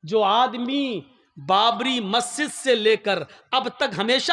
جو آدمی بابری مسجد سے لے کر اب تک ہمیشہ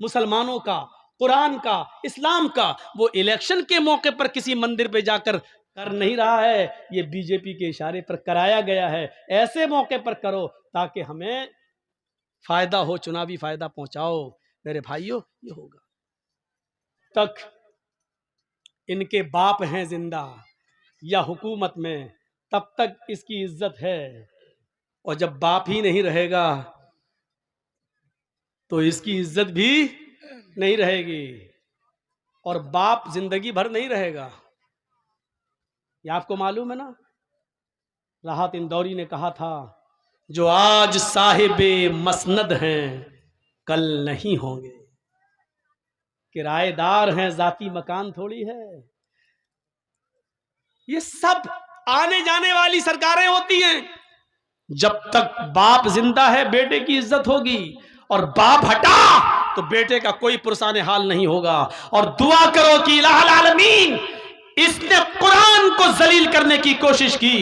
مسلمانوں کا، قرآن کا، اسلام کا، وہ الیکشن کے موقع پر کسی مندر پہ جا کر کر نہیں رہا ہے، یہ بی جے پی کے اشارے پر کرایا گیا ہے۔ ایسے موقع پر کرو تاکہ ہمیں فائدہ ہو، چناوی فائدہ پہنچاؤ۔ میرے بھائیوں، یہ ہوگا تک ان کے باپ ہیں زندہ یا حکومت میں، تب تک اس کی عزت ہے، اور جب باپ ہی نہیں رہے گا تو اس کی عزت بھی نہیں رہے گی، اور باپ زندگی بھر نہیں رہے گا۔ یہ آپ کو معلوم ہے نا، راحت اندوری نے کہا تھا جو آج صاحب مسند ہیں کل نہیں ہوں گے، کرایہ دار ہیں، ذاتی مکان تھوڑی ہے۔ یہ سب آنے جانے والی سرکاریں ہوتی ہیں، جب تک باپ زندہ ہے بیٹے کی عزت ہوگی، اور باپ ہٹا تو بیٹے کا کوئی پرسان حال نہیں ہوگا۔ اور دعا کرو کہ الہ العالمین، اس نے قرآن کو ذلیل کرنے کی کوشش کی،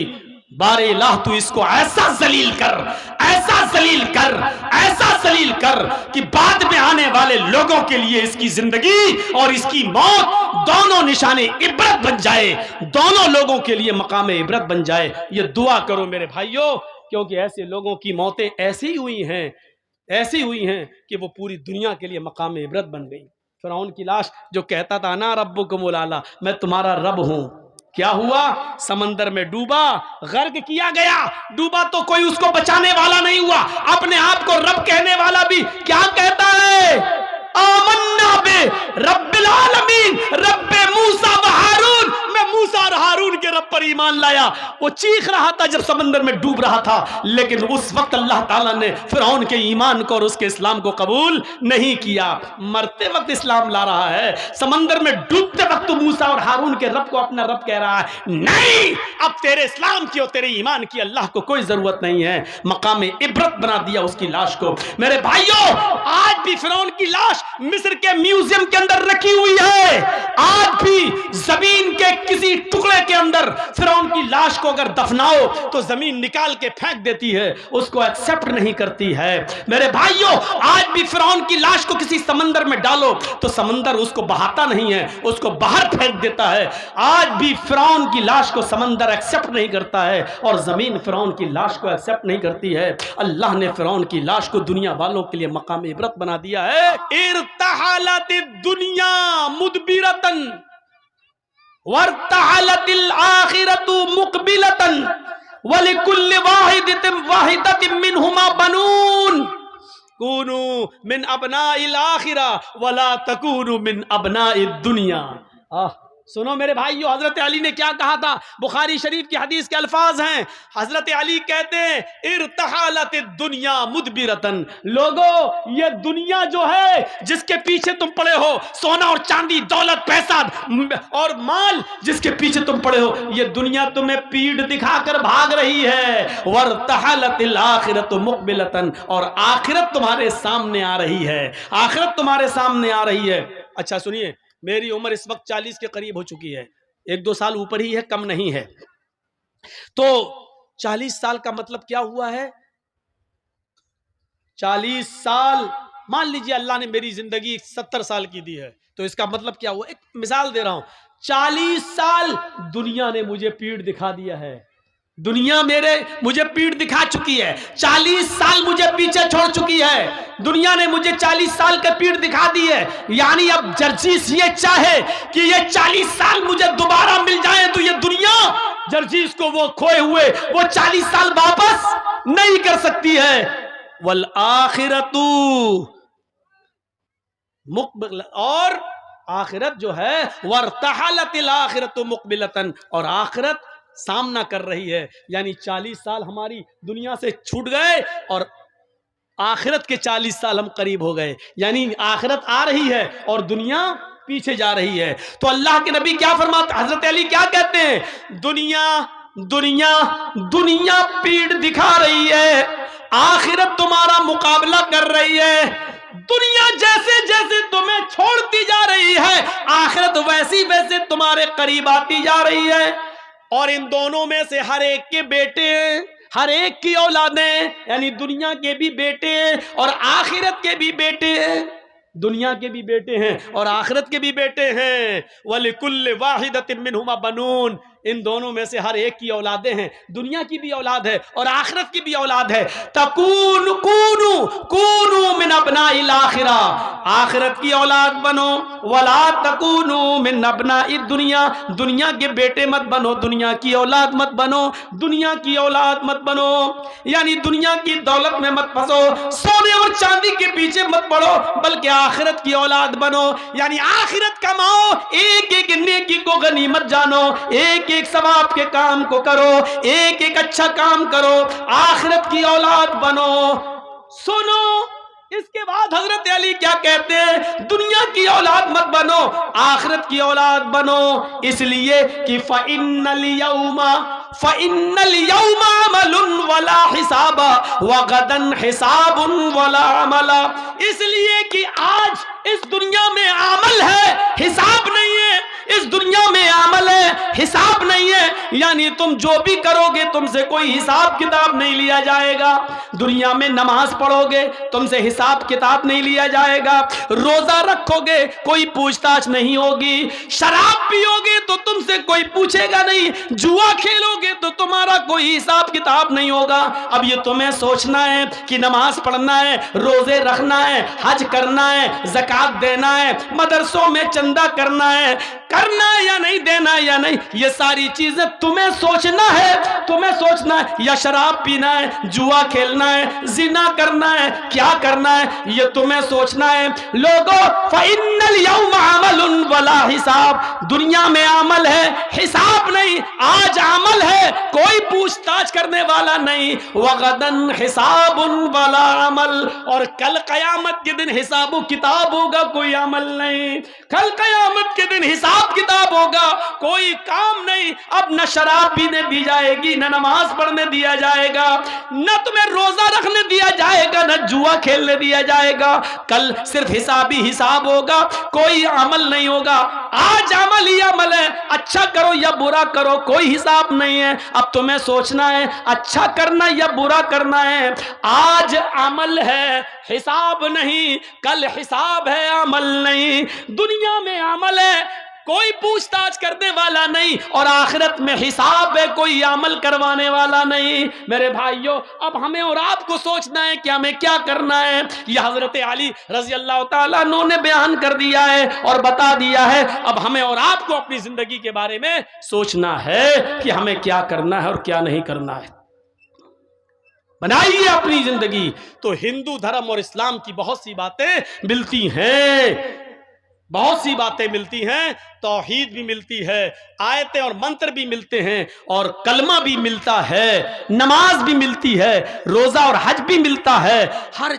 بارے الہ تو اس کو ایسا ذلیل کر، ایسا ذلیل کر، ایسا ذلیل کر کہ بعد میں آنے والے لوگوں کے لیے اس کی زندگی اور اس کی موت دونوں نشان عبرت بن جائے، دونوں لوگوں کے لیے مقام عبرت بن جائے۔ یہ دعا کرو میرے بھائیوں، کیونکہ ایسے لوگوں کی موتیں ایسی ہوئی ہیں کہ وہ پوری دنیا کے لیے مقام عبرت بن گئی۔ فرعون کی لاش جو کہتا تھا نا ربکم الاعلی، میں تمہارا رب ہوں، کیا ہوا؟ سمندر میں ڈوبا، غرق کیا گیا۔ ڈوبا تو کوئی اس کو بچانے والا نہیں ہوا، اپنے آپ کو رب کہنے والا بھی کیا کہتا ہے؟ آمنا بے رب العالمین، رب موسیٰ و ہارون، میں موسیٰ اور ہارون کے رب پر ایمان لایا۔ وہ چیخ رہا تھا جب سمندر میں ڈوب رہا تھا، لیکن اس وقت اللہ تعالیٰ نے فرعون کے ایمان کو اور اس کے اسلام کو قبول نہیں کیا۔ مرتے وقت اسلام لا رہا ہے، سمندر میں ڈوبتے وقت موسیٰ اور ہارون کے رب کو اپنا رب کہہ رہا ہے۔ نہیں، اب تیرے اسلام کی اور تیرے ایمان کی اللہ کو کوئی ضرورت نہیں ہے۔ مقام عبرت بنا دیا اس کی لاش کو۔ میرے بھائیوں، آج بھی فرعون کی لاش مصر کے میوزیم کے اندر رکھی ہوئی ہے۔ آج بھی زمین کے کسی ٹکڑے کے اندر فرعون کی لاش کو اگر دفناؤ تو زمین نکال کے پھینک دیتی ہے، اس کو ایکسپٹ نہیں کرتی ہے۔ میرے بھائیوں، آج بھی فرعون کی لاش کو کسی سمندر میں ڈالو تو سمندر اس کو بہاتا نہیں ہے، اس کو باہر پھینک دیتا ہے۔ آج بھی فرعون کی لاش کو سمندر ایکسپٹ نہیں کرتا ہے، اور زمین فرعون کی لاش کو ایکسپٹ نہیں کرتی ہے۔ اللہ نے فرعون کی لاش کو دنیا والوں کے لیے مقام عبرت بنا دیا ہے۔ ارتحلت الدنیا مدبرتن وارتحلت الآخرۃ مقبلتن ولکل واحدۃ منہما بنون کونوا من ابناء الآخرہ ولا تکونوا من ابناء الدنیا۔ سنو میرے بھائیو، حضرت علی نے کیا کہا تھا؟ بخاری شریف کی حدیث کے الفاظ ہیں، حضرت علی کہتے ہیں ارتحلت الدنیا مدبرتن، لوگو یہ دنیا جو ہے جس کے پیچھے تم پڑے ہو، سونا اور چاندی، دولت، پیسہ اور مال جس کے پیچھے تم پڑے ہو، یہ دنیا تمہیں پیٹھ دکھا کر بھاگ رہی ہے۔ وارتحلت الآخرۃ مقبلتن، اور آخرت تمہارے سامنے آ رہی ہے، آخرت تمہارے سامنے آ رہی ہے۔ اچھا سنیے، میری عمر اس وقت 40 کے قریب ہو چکی ہے، 1-2 سال اوپر ہی ہے، کم نہیں ہے۔ تو 40 سال کا مطلب کیا ہوا ہے؟ 40 سال، مان لیجئے اللہ نے میری زندگی 70 سال کی دی ہے، تو اس کا مطلب کیا ہوا؟ ایک مثال دے رہا ہوں، 40 سال دنیا نے مجھے پیٹھ دکھا دیا ہے، دنیا مجھے پیٹھ دکھا چکی ہے، 40 سال مجھے پیچھے چھوڑ چکی ہے، دنیا نے مجھے 40 سال کا پیٹھ دکھا دی ہے۔ یعنی اب جرجیس یہ چاہے کہ یہ 40 سال مجھے دوبارہ مل جائیں تو یہ دنیا جرجیس کو وہ کھوئے ہوئے وہ 40 سال واپس نہیں کر سکتی ہے۔ والآخرۃ مقبل، اور آخرت جو ہے وارتحلت الآخرۃ مقبلتن، اور آخرت سامنا کر رہی ہے۔ یعنی 40 سال ہماری دنیا سے چھوٹ گئے اور آخرت کے 40 سال ہم قریب ہو گئے، یعنی آخرت آ رہی ہے اور دنیا پیچھے جا رہی ہے۔ تو اللہ کے نبی کیا فرماتے، حضرت علی کیا کہتے ہیں؟ دنیا دنیا دنیا پیٹھ دکھا رہی ہے، آخرت تمہارا مقابلہ کر رہی ہے۔ دنیا جیسے جیسے تمہیں چھوڑتی جا رہی ہے، آخرت ویسی ویسے تمہارے قریب آتی جا رہی ہے۔ اور ان دونوں میں سے ہر ایک کے بیٹے ہیں، ہر ایک کی اولادیں، یعنی دنیا کے بھی بیٹے اور آخرت کے بھی بیٹے ہیں، دنیا کے بھی بیٹے ہیں اور آخرت کے بھی بیٹے ہیں۔ وَلِكُلِّ وَاحِدَةٍ مِّنْهُمَا بَنُونَ، ان دونوں میں سے ہر ایک کی اولادیں ہیں، دنیا کی بھی اولاد ہے اور آخرت کی بھی اولاد ہے۔ کونوا من ابناء الاخرہ، آخرت کی اولاد بنو، ولا تکونوا من ابناء الدنیا، دنیا کے بیٹے مت بنو، دنیا کی اولاد مت بنو، دنیا کی اولاد مت بنو، یعنی دنیا کی دولت میں مت پھنسو، سونے اور چاندی کے پیچھے مت پڑو، بلکہ آخرت کی اولاد بنو، یعنی آخرت کماؤ، ایک ایک نیکی کو غنیمت جانو، ایک ایک ثواب کے کام کو کرو، ایک ایک اچھا کام کرو، آخرت کی اولاد بنو۔ سنو اس کے بعد حضرت علی کیا کہتے ہیں؟ دنیا کی اولاد مت بنو، آخرت کی اولاد بنو، اس لیے کہ فَإِنَّ الْيَوْمَ عَمَلٌ وَلَا حِسَابَ وَغَدًا حِسَابٌ وَلَا عَمَلَ، اس لیے کہ آج اس دنیا میں عمل ہے، حساب نہیں ہے، اس دنیا میں عمل ہے، حساب نہیں ہے، یعنی تم جو بھی کرو گے تم سے کوئی حساب کتاب نہیں لیا جائے گا۔ دنیا میں نماز پڑھو گے تم سے حساب کتاب نہیں لیا جائے گا، روزہ رکھو گے کوئی پوچھ تاچھ نہیں ہوگی، شراب پیو گے تو تم سے کوئی پوچھے گا نہیں، جوا کھیلو گے تو تمہارا کوئی حساب کتاب نہیں ہوگا۔ اب یہ تمہیں سوچنا ہے کہ نماز پڑھنا ہے، روزے رکھنا ہے، حج کرنا ہے، زکوٰۃ دینا ہے، مدرسوں میں چندہ کرنا ہے یا نہیں دینا یا نہیں، یہ ساری چیزیں تمہیں سوچنا ہے، تمہیں سوچنا ہے، یا شراب پینا ہے، جوا کھیلنا ہے، زنا کرنا ہے، کیا کرنا ہے، یہ تمہیں سوچنا ہے۔ لوگوں فَإِنَّ الْيَوْمَ عَمَلٌ وَلَا حِسَاب، دنیا میں عمل ہے، حساب نہیں، آج عمل ہے، کوئی پوچھ تاچھ کرنے والا نہیں، وَغَدًا حِسَابٌ وَلَا عَمَل، اور کل قیامت کے دن حساب و کتاب ہوگا، کوئی عمل نہیں، کل قیامت کے دن حساب کتاب ہوگا، کوئی کام نہیں۔ اب نہ شراب پینے دی جائے گی، نہ نماز پڑھنے دیا جائے گا، نہ تمہیں روزہ رکھنے دیا جائے گا، نہ جوا کھیلنے دیا جائے گا، کل صرف حساب ہی حساب ہوگا، کوئی عمل نہیں ہوگا۔ آج عمل ہی عمل ہے، اچھا کرو یا برا کرو، کوئی حساب نہیں ہے۔ اب تمہیں سوچنا ہے اچھا کرنا یا برا کرنا ہے۔ آج عمل ہے، حساب نہیں، کل حساب ہے، عمل نہیں۔ دنیا میں عمل ہے، کوئی پوچھ تاچھ کرنے والا نہیں، اور آخرت میں حساب ہے، کوئی عمل کروانے والا نہیں۔ میرے بھائیوں، اب ہمیں اور آپ کو سوچنا ہے کہ ہمیں کیا کرنا ہے۔ یہ حضرت علی رضی اللہ تعالیٰ عنہ نے بیان کر دیا ہے اور بتا دیا ہے، اب ہمیں اور آپ کو اپنی زندگی کے بارے میں سوچنا ہے کہ ہمیں کیا کرنا ہے اور کیا نہیں کرنا ہے۔ بنائیے اپنی زندگی، تو ہندو دھرم اور اسلام کی بہت سی باتیں ملتی ہیں، بہت سی باتیں ملتی ہیں، توحید بھی ملتی ہے، آیتیں اور منتر بھی ملتے ہیں، اور کلمہ بھی ملتا ہے، نماز بھی ملتی ہے، روزہ اور حج بھی ملتا ہے، ہر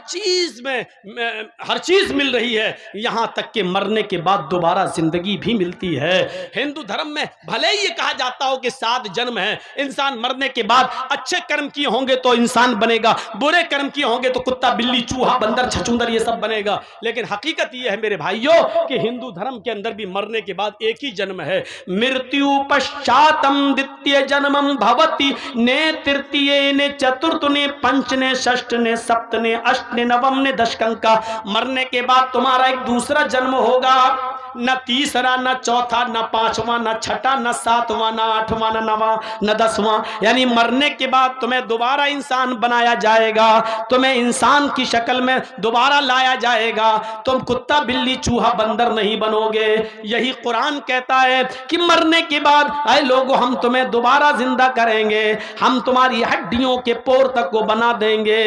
چیز مل رہی ہے، یہاں تک کہ مرنے کے بعد دوبارہ زندگی بھی ملتی ہے۔ ہندو دھرم میں بھلے ہی یہ کہا جاتا ہو کہ 7 جنم ہیں، انسان مرنے کے بعد اچھے کرم کیے ہوں گے تو انسان بنے گا، برے کرم کیے ہوں گے تو کتا، بلی، چوہا، بندر، چھچوندر یہ سب بنے گا، لیکن حقیقت یہ ہے میرے بھائیوں کہ ہندو دھرم کے اندر بھی مرنے کے بعد ایک ہی جنم ہے۔ مرتیو پشچاتم دتیہ جنمم بھوتی، نے ترتیہ نے چترت نے پنچ نے ششٹ نے سپت نے اشٹ نے نوم نے دشکم کا، مرنے کے بعد تمہارا ایک دوسرا جنم ہوگا، نہ تیسرا، نہ چوتھا، نہ پانچواں، نہ چھٹا، نہ ساتواں، نہ آٹھواں، نہ نواں، نہ 10واں، یعنی مرنے کے بعد تمہیں دوبارہ انسان بنایا جائے گا، تمہیں انسان کی شکل میں دوبارہ لایا جائے گا، تم کتا، بلی، چوہا، بندر نہیں بنو گے۔ یہی قرآن کہتا ہے کہ مرنے کے بعد اے لوگو ہم تمہیں دوبارہ زندہ کریں گے، ہم تمہاری ہڈیوں کے پور تک کو بنا دیں گے۔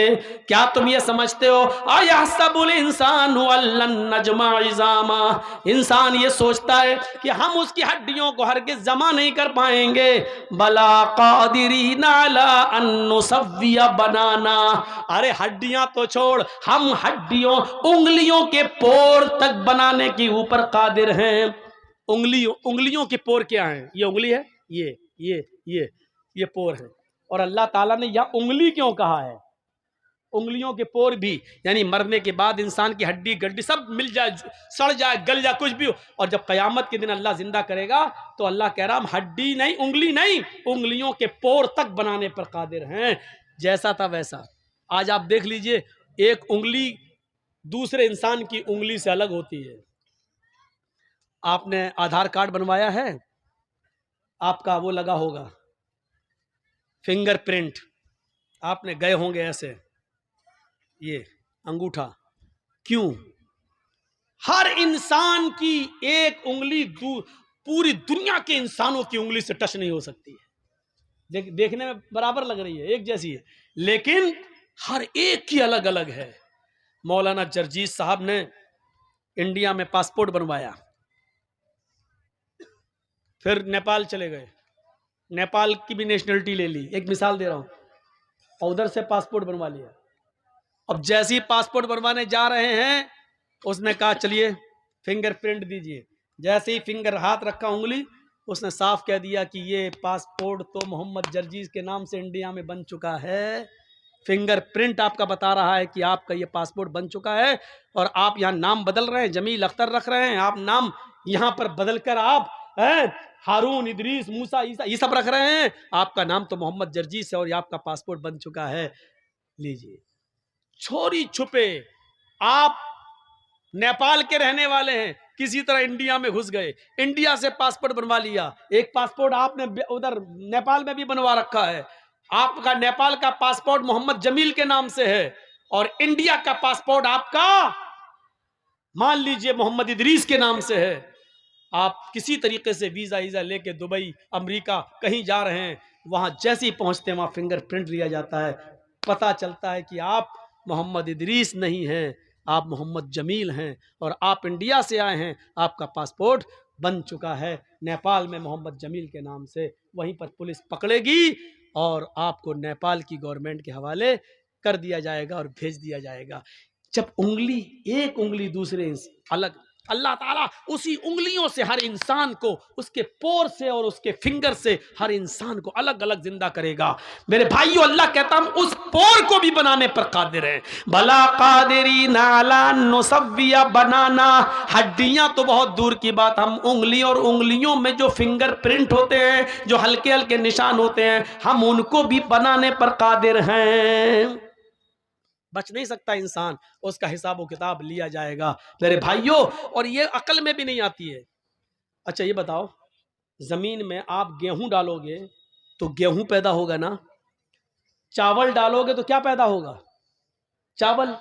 کیا تم یہ سمجھتے ہو اَيَحْسَبُ الْإِنسَانُ أَن لَّن نَّجْمَعَ عِظَامَهُ، انسان یہ سوچتا ہے کہ ہم اس کی ہڈیوں کو ہرگز جمع نہیں کر پائیں گے، بَلَا قَادِرِينَ عَلَىٰ أَن نُّسَوِّيَ بَنَانَا، ارے ہڈیاں تو چھوڑ، ہم ہڈیوں، انگلیوں کے پور تک بنانے کے اوپر قادر ہیں۔ انگلیوں کے پور کیا ہیں؟ یہ انگلی ہے، یہ پور ہے، اور اللہ تعالیٰ نے یہاں انگلی کیوں کہا ہے؟ انگلیوں کے پور بھی، یعنی مرنے کے بعد انسان کی ہڈی گڈی سب مل جائے، سڑ جائے، گل جائے، کچھ بھی ہو، اور جب قیامت کے دن اللہ زندہ کرے گا تو اللہ کہہ رہا ہم ہڈی نہیں، انگلی نہیں، انگلیوں کے پور تک بنانے پر قادر ہیں۔ جیسا تھا ویسا۔ آج آپ دیکھ لیجئے، ایک انگلی دوسرے انسان کی انگلی سے الگ ہوتی ہے۔ آپ نے آدھار کارڈ بنوایا ہے، آپ کا وہ لگا ہوگا فنگر پرنٹ، آپ نے گئے ہوں گے ایسے یہ انگوٹھا، کیوں؟ ہر انسان کی ایک انگلی پوری دنیا کے انسانوں کی انگلی سے ٹچ نہیں ہو سکتی ہے، دیکھنے میں برابر لگ رہی ہے، ایک جیسی ہے، لیکن ہر ایک کی الگ الگ ہے۔ مولانا جرجیس صاحب نے انڈیا میں پاسپورٹ بنوایا، پھر نیپال چلے گئے، نیپال کی بھی نیشنلٹی لے لی، ایک مثال دے رہا ہوں، اور ادھر سے پاسپورٹ بنوا لیا۔ اب جیسے ہی پاسپورٹ بنوانے جا رہے ہیں، اس نے کہا چلیے فنگر پرنٹ دیجئے، جیسے ہی فنگر ہاتھ رکھا انگلی، اس نے صاف کہہ دیا کہ یہ پاسپورٹ تو محمد جرجیس کے نام سے انڈیا میں بن چکا ہے۔ فنگر پرنٹ آپ کا بتا رہا ہے کہ آپ کا یہ پاسپورٹ بن چکا ہے، اور آپ یہاں نام بدل رہے ہیں، جمیل اختر رکھ رہے ہیں، آپ نام یہاں پر بدل کر آپ ہارون، ادریس، موسیٰ، عیسیٰ یہ سب رکھ رہے ہیں، آپ کا نام تو محمد جرجیس ہے اور یہ آپ کا پاسپورٹ بن چکا ہے، لیجئے۔ چھوری چھپے آپ نیپال کے رہنے والے ہیں، کسی طرح انڈیا میں گھس گئے، انڈیا سے پاسپورٹ بنوا لیا، ایک پاسپورٹ آپ نے ادھر نیپال میں بھی بنوا رکھا ہے، آپ کا نیپال کا پاسپورٹ محمد جمیل کے نام سے ہے، اور انڈیا کا پاسپورٹ آپ کا مان لیجئے محمد ادریس کے نام سے ہے۔ آپ کسی طریقے سے ویزا لے کے دبئی، امریکہ کہیں جا رہے ہیں، وہاں جیسے ہی پہنچتے ہیں وہاں فنگر پرنٹ لیا جاتا ہے، پتا چلتا ہے کہ آپ محمد ادریس نہیں ہیں، آپ محمد جمیل ہیں، اور آپ انڈیا سے آئے ہیں، آپ کا پاسپورٹ بن چکا ہے نیپال میں محمد جمیل کے نام سے۔ وہیں پر پولیس پکڑے گی اور آپ کو نیپال کی گورنمنٹ کے حوالے کر دیا جائے گا اور بھیج دیا جائے گا۔ جب انگلی ایک انگلی دوسرے الگ، اللہ تعالیٰ اسی انگلیوں سے ہر انسان کو، اس کے پور سے اور اس کے فنگر سے ہر انسان کو الگ الگ زندہ کرے گا۔ میرے بھائیو، اللہ کہتا ہم اس پور کو بھی بنانے پر قادر ہیں۔ بھلا قادرین علی نسوی بنانا، ہڈیاں تو بہت دور کی بات، ہم انگلی اور انگلیوں میں جو فنگر پرنٹ ہوتے ہیں، جو ہلکے ہلکے نشان ہوتے ہیں، ہم ان کو بھی بنانے پر قادر ہیں۔ بچ نہیں سکتا انسان، اس کا حساب و کتاب لیا جائے گا میرے بھائیوں، اور یہ عقل میں بھی نہیں آتی ہے۔ اچھا یہ بتاؤ، زمین میں آپ گیہوں ڈالو گے تو گیہوں پیدا ہوگا نا، چاول ڈالو گے تو کیا پیدا ہوگا؟ چاول۔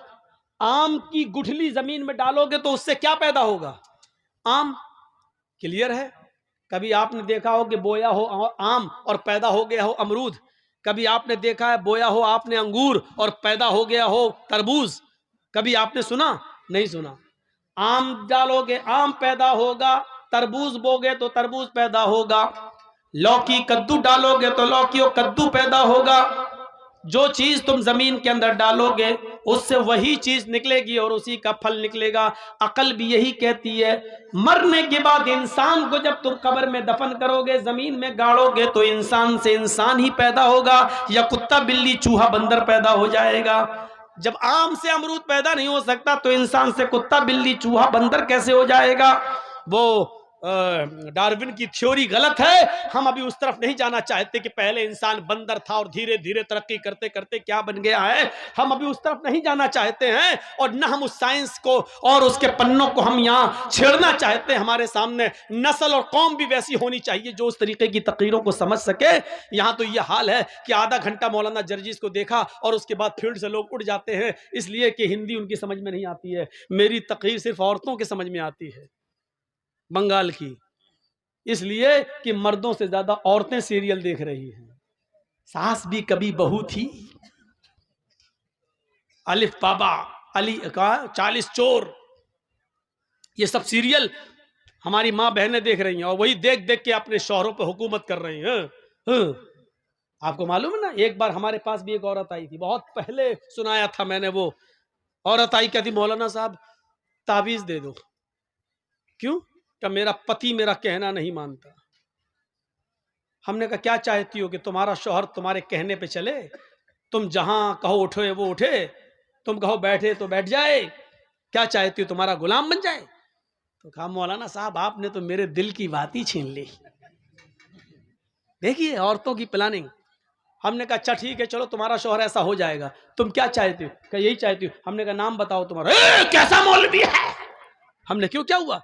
آم کی گٹھلی زمین میں ڈالو گے تو اس سے کیا پیدا ہوگا؟ آم۔ کلیئر ہے؟ کبھی آپ نے دیکھا ہو کہ بویا ہو آم اور پیدا ہو گیا ہو امرود؟ کبھی آپ نے دیکھا ہے بویا ہو آپ نے انگور اور پیدا ہو گیا ہو تربوز؟ کبھی آپ نے سنا؟ نہیں سنا۔ آم ڈالو گے آم پیدا ہوگا، تربوز بوگے تو تربوز پیدا ہوگا، لوکی کدو ڈالو گے تو لوکی و کدو پیدا ہوگا۔ جو چیز تم زمین کے اندر ڈالو گے اس سے وہی چیز نکلے گی اور اسی کا پھل نکلے گا۔ عقل بھی یہی کہتی ہے، مرنے کے بعد انسان کو جب تم قبر میں دفن کرو گے، زمین میں گاڑو گے، تو انسان سے انسان ہی پیدا ہوگا یا کتا بلی چوہا بندر پیدا ہو جائے گا؟ جب آم سے امرود پیدا نہیں ہو سکتا تو انسان سے کتا بلی چوہا بندر کیسے ہو جائے گا؟ وہ ڈارون کی تھیوری غلط ہے۔ ہم ابھی اس طرف نہیں جانا چاہتے کہ پہلے انسان بندر تھا اور دھیرے دھیرے ترقی کرتے کرتے کیا بن گیا ہے، ہم ابھی اس طرف نہیں جانا چاہتے ہیں، اور نہ ہم اس سائنس کو اور اس کے پنوں کو ہم یہاں چھیڑنا چاہتے ہیں۔ ہمارے سامنے نسل اور قوم بھی ویسی ہونی چاہیے جو اس طریقے کی تقریروں کو سمجھ سکے۔ یہاں تو یہ حال ہے کہ آدھا گھنٹہ مولانا جرجیس کو دیکھا اور اس کے بعد فیلڈ سے لوگ اٹھ جاتے ہیں، اس لیے کہ ہندی ان کی سمجھ میں نہیں آتی ہے۔ میری تقریر صرف عورتوں کے سمجھ میں آتی ہے، بنگال کی، اس لیے کہ مردوں سے زیادہ عورتیں سیریل دیکھ رہی ہیں۔ ساس بھی کبھی بہو تھی، الف بابا، علی کا 40 چور، یہ سب سیریل ہماری ماں بہنیں دیکھ رہی ہیں، اور وہی دیکھ دیکھ کے اپنے شوہروں پہ حکومت کر رہی ہیں۔ آپ کو معلوم ہے نا، ایک بار ہمارے پاس بھی ایک عورت آئی تھی، بہت پہلے سنایا تھا میں نے، وہ عورت آئی کہتی مولانا صاحب تعویذ دے دو۔ کیوں؟ کہ میرا پتی میرا کہنا نہیں مانتا۔ ہم نے کہا کیا چاہتی ہو، کہ تمہارا شوہر تمہارے کہنے پہ چلے، تم جہاں کہو اٹھے وہ اٹھے، تم کہو بیٹھے تو بیٹھ جائے, کیا چاہتی ہو تمہارا غلام بن جائے؟ تو کہا مولانا صاحب آپ نے تو میرے دل کی بات ہی چھین لی. دیکھیے عورتوں کی پلاننگ. ہم نے کہا اچھا ٹھیک ہے چلو تمہارا شوہر ایسا ہو جائے گا, تم کیا چاہتی ہو؟ کہ یہی چاہتی ہوں. ہم نے کہا نام بتاؤ تمہارا. کیسا مولوی ہے؟ ہم نے کیوں کیا ہوا؟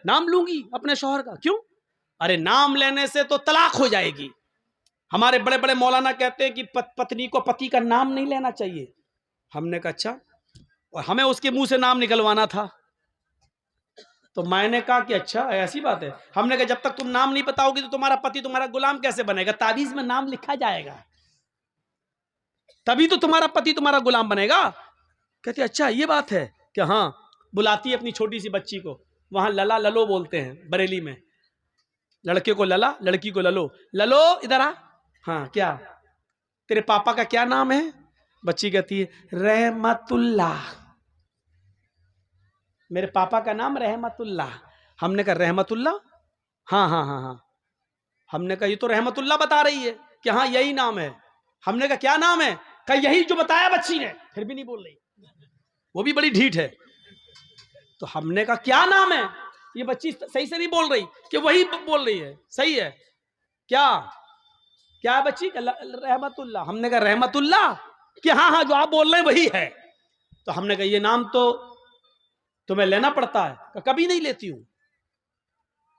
نام لوں گی اپنے شوہر کا. کیوں؟ ارے نام لینے سے تو طلاق ہو جائے گی. ہمارے بڑے بڑے مولانا کہتے ہیں کہ پتنی کو پتی کا نام نہیں لینا چاہیے. ہم نے کہا اچھا, اور ہمیں اس کے منہ سے نام نکلوانا تھا. تو میں نے کہا کہ اچھا ایسی بات ہے. ہم نے کہا جب تک تم نام نہیں بتاؤ گی تو تمہارا پتی تمہارا غلام کیسے بنے گا؟ تعویذ میں نام لکھا جائے گا تبھی تو تمہارا پتی تمہارا غلام بنے گا. کہتے اچھا یہ بات ہے کہ ہاں. بلاتی ہے اپنی چھوٹی سی بچی کو, وہاں للا للو بولتے ہیں بریلی میں, لڑکے کو للا لڑکی کو للو. للو ادھر آ. ہاں کیا تیرے پاپا کا کیا نام ہے؟ بچی کہتی ہے رحمت اللہ. میرے پاپا کا نام رحمت اللہ. ہم نے کہا رحمت اللہ؟ ہاں ہاں ہاں ہاں. ہم نے کہا یہ تو رحمت اللہ بتا رہی ہے کہ ہاں یہی نام ہے. ہم نے کہا کیا نام ہے؟ کہ یہی جو بتایا بچی نے. پھر بھی نہیں بول رہی, وہ بھی بڑی ڈھیٹ ہے. تو ہم نے کہا کیا نام ہے؟ یہ بچی صحیح سے نہیں بول رہی کہ وہی بول رہی ہے. صحیح ہے کیا کیا بچی؟ رحمت اللہ. ہم نے کہا رحمت اللہ کہ ہاں ہاں جو آپ بول رہے ہیں وہی ہے. تو ہم نے کہا یہ نام تو تمہیں لینا پڑتا ہے. کہ کبھی نہیں لیتی ہوں.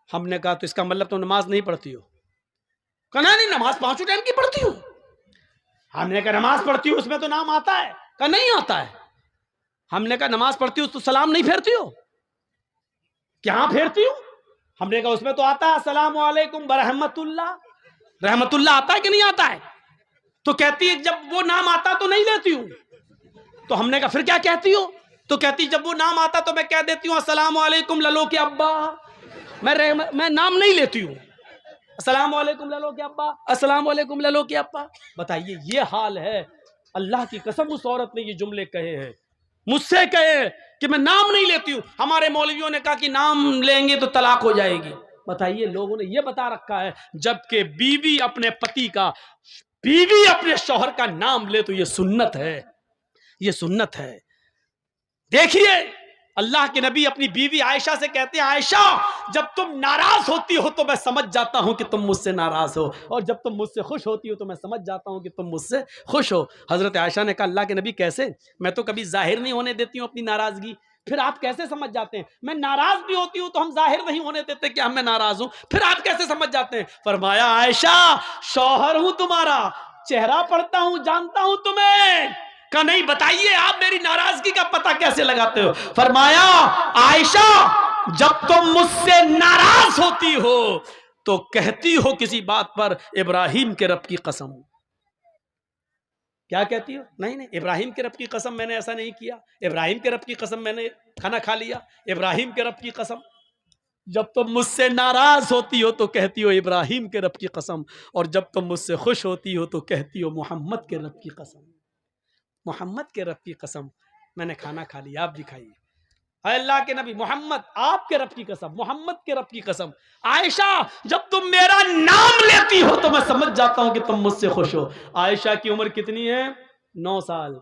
ہم نے کہا تو اس کا مطلب تم نماز نہیں پڑھتی ہو؟ کہ نہیں نماز پانچوں ٹائم کی پڑھتی ہوں. ہم نے کہا نماز پڑھتی ہوں اس میں تو نام آتا ہے؟ کہ نہیں آتا ہے. ہم نے کہا نماز پڑھتی ہوں تو سلام نہیں پھیرتی ہو؟ کیا پھیرتی ہوں. ہم نے کہا اس میں تو آتا ہے السلام علیکم برحمت اللہ. رحمت اللہ آتا ہے کہ نہیں آتا ہے؟ تو کہتی ہے جب وہ نام آتا تو نہیں لیتی ہوں. تو ہم نے کہا پھر کیا کہتی ہو؟ تو کہتی جب وہ نام آتا تو میں کہہ دیتی ہوں السلام علیکم للو کے ابا. میں نام نہیں لیتی ہوں. السلام علیکم للو کے ابا, السلام علیکم للو کے ابا. بتائیے یہ حال ہے. اللہ کی قسم اس عورت نے یہ جملے کہے ہیں, مجھ سے کہے کہ میں نام نہیں لیتی ہوں. ہمارے مولویوں نے کہا کہ نام لیں گے تو طلاق ہو جائے گی. بتائیے لوگوں نے یہ بتا رکھا ہے, جبکہ بیوی اپنے پتی کا, بیوی اپنے شوہر کا نام لے تو یہ سنت ہے, یہ سنت ہے. دیکھیے اللہ کے نبی اپنی بیوی عائشہ سے کہتے ہیں عائشہ جب تم ناراض ہوتی ہو تو میں سمجھ جاتا ہوں کہ تم مجھ سے ناراض ہو, اور جب تم مجھ سے خوش ہوتی ہو تو میں سمجھ جاتا ہوں کہ تم مجھ سے خوش ہو. حضرت عائشہ نے کہا اللہ کے نبی کیسے؟ میں تو کبھی ظاہر نہیں ہونے دیتی ہوں اپنی ناراضگی, پھر آپ کیسے سمجھ جاتے ہیں؟ میں ناراض بھی ہوتی ہوں تو ہم ظاہر نہیں ہونے دیتے کہ میں ناراض ہوں, پھر آپ کیسے سمجھ جاتے ہیں؟ فرمایا عائشہ شوہر ہوں تمہارا, چہرہ پڑھتا ہوں, جانتا ہوں تمہیں. کہ نہیں بتائیے آپ میری ناراضگی کا پتہ کیسے لگاتے ہو؟ فرمایا عائشہ جب تم مجھ سے ناراض ہوتی ہو تو کہتی ہو کسی بات پر ابراہیم کے رب کی قسم. کیا کہتی ہو؟ نہیں ابراہیم کے رب کی قسم میں نے ایسا نہیں کیا, ابراہیم کے رب کی قسم میں نے کھانا کھا لیا, ابراہیم کے رب کی قسم. جب تم مجھ سے ناراض ہوتی ہو تو کہتی ہو ابراہیم کے رب کی قسم, اور جب تم مجھ سے خوش ہوتی ہو تو کہتی ہو محمد کے رب کی قسم. محمد کے رب کی قسم میں نے کھانا کھا لیا, آپ بھی کھائیے. اے اللہ کے نبی محمد آپ کے رب کی قسم, محمد کے رب کی قسم. عائشہ جب تم میرا نام لیتی ہو تو میں سمجھ جاتا ہوں کہ تم مجھ سے خوش ہو. عائشہ کی عمر کتنی ہے؟ 9 سال.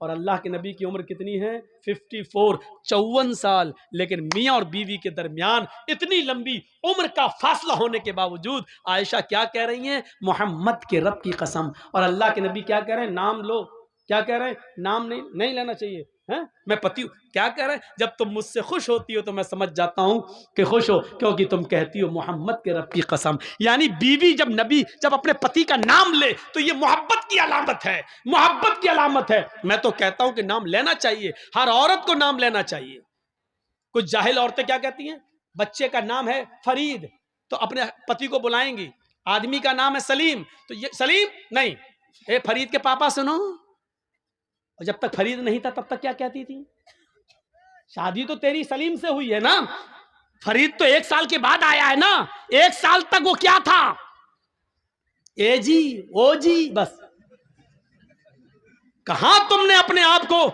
اور اللہ کے نبی کی عمر کتنی ہے؟ 54, 54 سال. لیکن میاں اور بیوی کے درمیان اتنی لمبی عمر کا فاصلہ ہونے کے باوجود عائشہ کیا کہہ رہی ہیں؟ محمد کے رب کی قسم. اور اللہ کے نبی کیا کہہ رہے ہیں؟ نام لو. کیا کہہ رہے ہیں؟ نام نہیں لینا چاہیے. میں پتی ہوں. کیا کہہ رہے ہیں؟ جب تم مجھ سے خوش ہوتی ہو تو میں سمجھ جاتا ہوں کہ خوش ہو, کیونکہ تم کہتی ہو محمد کے رب کی قسم. یعنی بیوی جب اپنے پتی کا نام لے تو یہ محبت کی علامت ہے, محبت کی علامت ہے. میں تو کہتا ہوں کہ نام لینا چاہیے, ہر عورت کو نام لینا چاہیے. کچھ جاہل عورتیں کیا کہتی ہیں؟ بچے کا نام ہے فرید تو اپنے پتی کو بلائیں گی. آدمی کا نام ہے سلیم تو یہ سلیم نہیں, اے فرید کے پاپا سنو. اور جب تک فرید نہیں تھا تب تک کیا کہتی تھی؟ شادی تو تیری سلیم سے ہوئی ہے نا, فرید تو 1 سال کے بعد آیا ہے نا. 1 سال تک وہ کیا تھا؟ اے جی او جی بس. کہاں تم نے اپنے آپ کو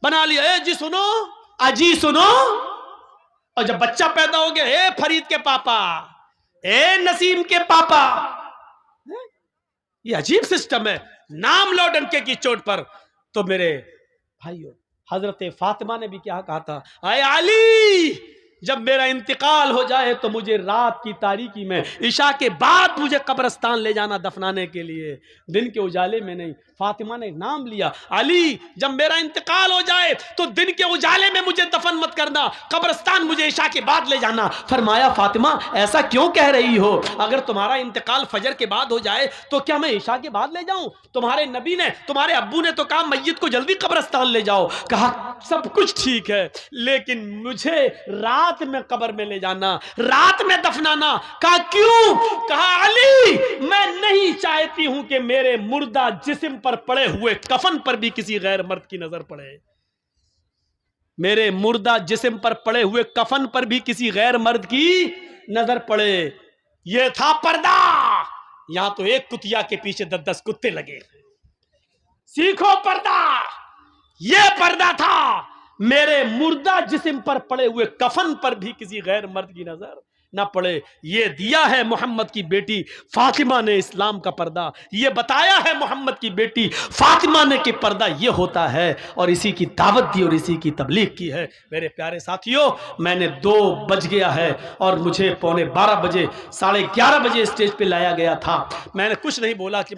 بنا لیا اے جی سنو اجی سنو. اور جب بچہ پیدا ہو گیا اے فرید کے پاپا, اے نسیم کے پاپا. یہ عجیب سسٹم ہے. نام لو ڈنکے کی چوٹ پر. تو میرے بھائیو حضرت فاطمہ نے بھی کیا کہا تھا، اے علی جب میرا انتقال ہو جائے تو مجھے رات کی تاریکی میں عشاء کے بعد مجھے قبرستان لے جانا دفنانے کے لیے، دن کے اجالے میں نہیں۔ فاطمہ نے نام لیا، علی جب میرا انتقال ہو جائے تو دن کے اجالے میں مجھے دفن مت کرنا، قبرستان مجھے عشاء کے بعد لے جانا۔ فرمایا فاطمہ ایسا کیوں کہہ رہی ہو؟ اگر تمہارا انتقال فجر کے بعد ہو جائے تو کیا میں عشاء کے بعد لے جاؤں؟ تمہارے نبی نے، تمہارے ابو نے تو کہا میت کو جلدی قبرستان لے جاؤ۔ کہا سب کچھ ٹھیک ہے لیکن مجھے رات میں قبر میں لے جانا، رات میں دفنانا۔ کہا کیوں؟ کہا علی میں نہیں چاہتی ہوں کہ میرے مردہ جسم پر پڑے ہوئے کفن پر بھی کسی غیر مرد کی نظر پڑے، میرے مردہ جسم پر پڑے ہوئے کفن پر بھی کسی غیر مرد کی نظر پڑے۔ یہ تھا پردہ، یہاں تو ایک کتیا کے پیچھے 10 کتے لگے۔ سیکھو پردہ، یہ پردہ تھا، میرے مردہ جسم پر پڑے ہوئے کفن پر بھی کسی غیر مرد کی نظر نہ پڑے۔ یہ دیا ہے محمد کی بیٹی فاطمہ نے اسلام کا پردہ، یہ بتایا ہے محمد کی بیٹی فاطمہ نے کہ پردہ یہ ہوتا ہے، اور اسی کی دعوت دی اور اسی کی تبلیغ کی ہے۔ میرے پیارے ساتھیوں، میں نے 2 بج گیا ہے اور مجھے 11:15 بجے 11:30 بجے اسٹیج پہ لایا گیا تھا۔ میں نے کچھ نہیں بولا کہ